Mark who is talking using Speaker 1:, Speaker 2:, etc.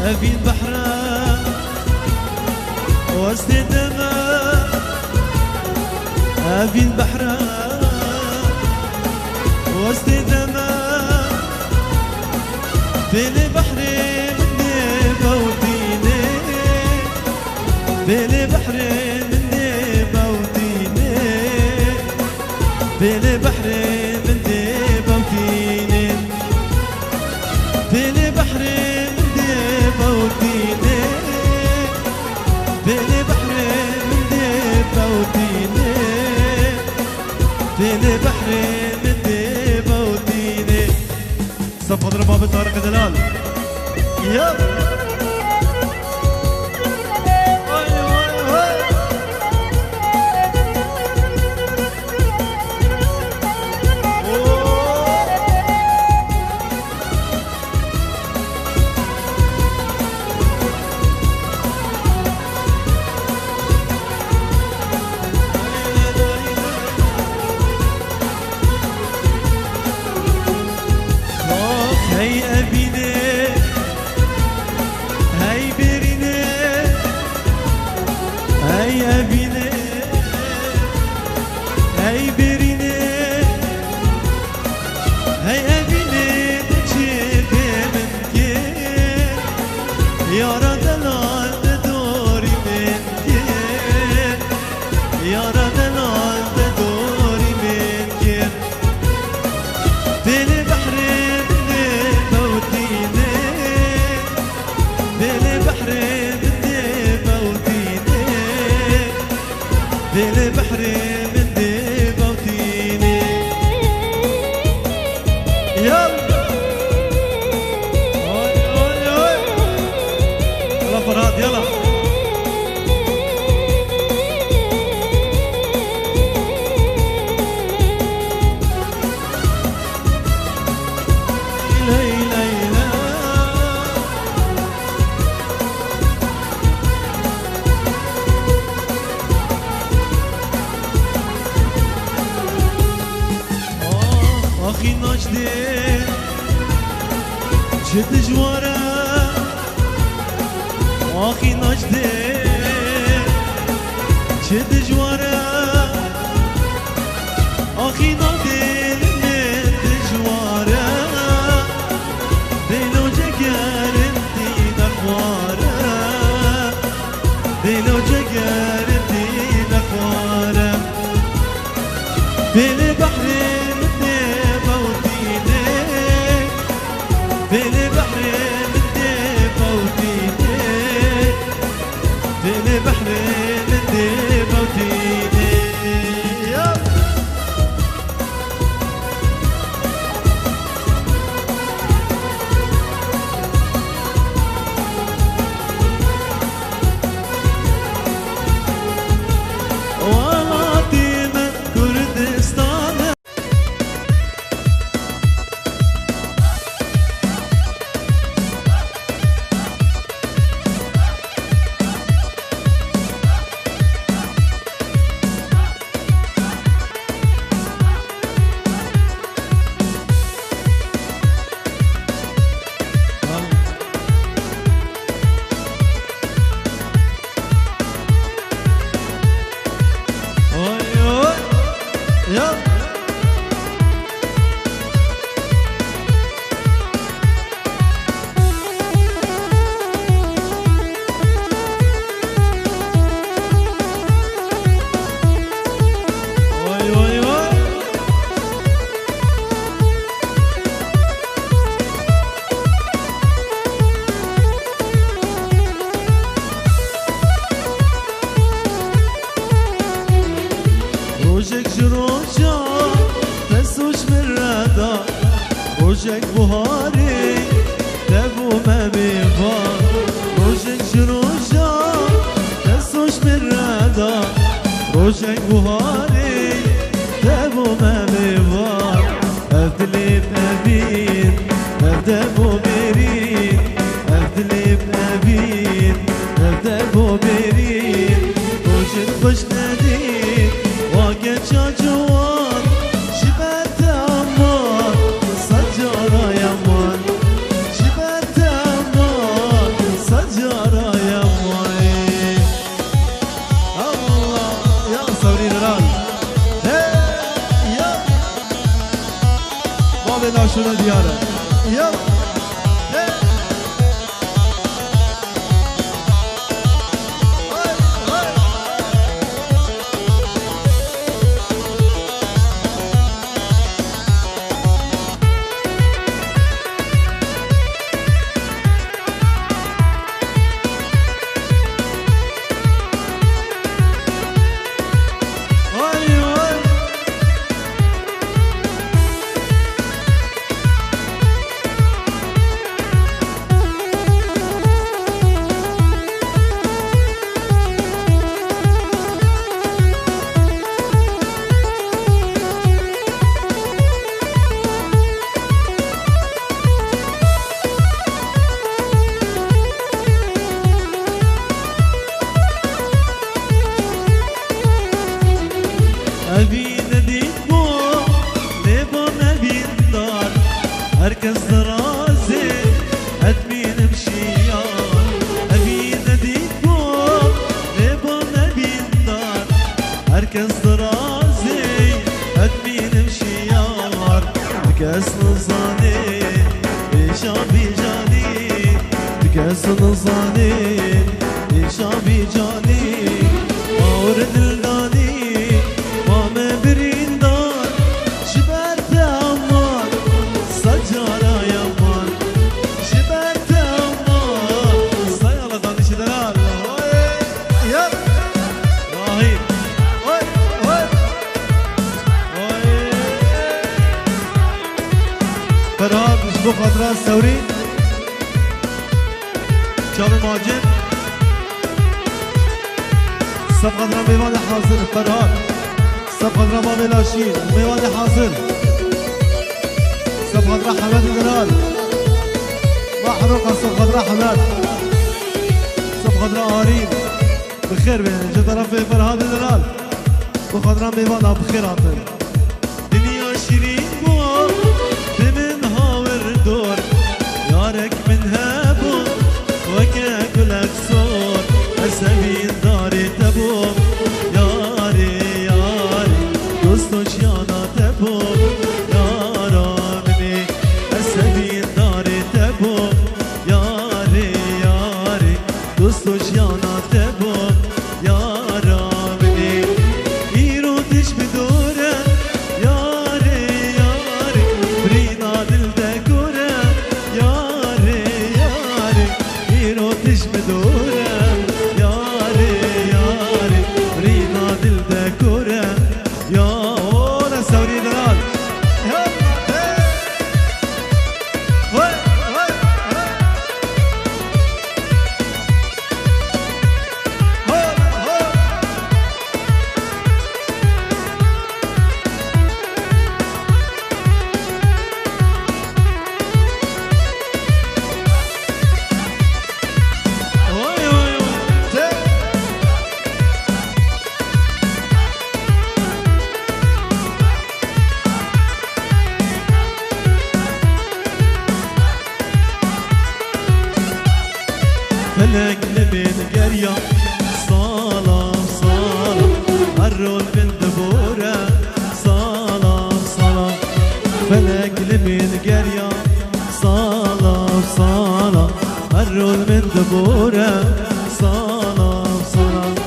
Speaker 1: أبي البحر وسط دماء أبي البحر وسط دماء بين بحر مني موتيني بين بحر مني موتيني بين بحر مني موتيني بين بحر مني موتيني بين بحر مني موتيني بين بحر مني موتيني صف ضربة بطارق دلال يلا هاي أبيني هاي بيريني هاي أبيني هاي بيريني هاي أبيني تجيبي من كين يا ردلال تدوري من كين يا ردلال تدوري من كين بين بحر بين بحر مني موتيني يلا هاي هاي هاي يلا فرهاد يلا أخي نجدي شد جوارا أخي نجدي شد جوارا أخي نجدي لمد جوارا دينو جقار انتي نخوارا دينو جقار انتي نخوارا بين بحر بين بحر مني موتيني بين بحر مني موتيني وغاتي من كردستان روجك جروجا تسوش من ردا روجك بهاري تبو ما بيفار روجك جروجا تسوش من ردا روجك بهاري تبو ما بيفار أبدلي بنبين أبدا بو بيرين أبدلي بنبين أبدا بو بيرين روجك خوش ندين واقع جوان شبت أمان سجارة يمان شبت أمان بلا شونه دیاره یلا herkes razı etmeyelim şiyan evine dikkat ne bana bindar herkes razı etmeyelim şiyan herkes nazane şabi cani herkes nazane şabi cani ağır dildani mame birindar şiberte aman Sacara yaman, şiberte aman Sayaladan işidir Allah Yap Rahim Oy oy Oy Ferhat bu kadra sevri Çabı Macin Sab kadra meyvane hazır Ferhat Sab kadra mamelaşin Meyvane hazır سب خضرا حماد الجلال محروقة سب خضرا حماد سب خضرا قريب بخير بين جدرا في فرهاد الجلال وخضرا ميوانا بخير عطل دنيا شيرين بو بمن هاور دور يارك من هابو وكاكلك صور أسابين داري تبو ياري ياري دوستوش يانا تبو Dostoş yana tebo yara beni İro diş mi dore yare yare Brina dilde gore yare yare İro diş mi dore yare yare Brina dilde gore ya ona savri dalal Felekli bin gerya salam salam Harrol bin debore salam salam Felekli bin gerya salam salam Harrol bin debore salam salam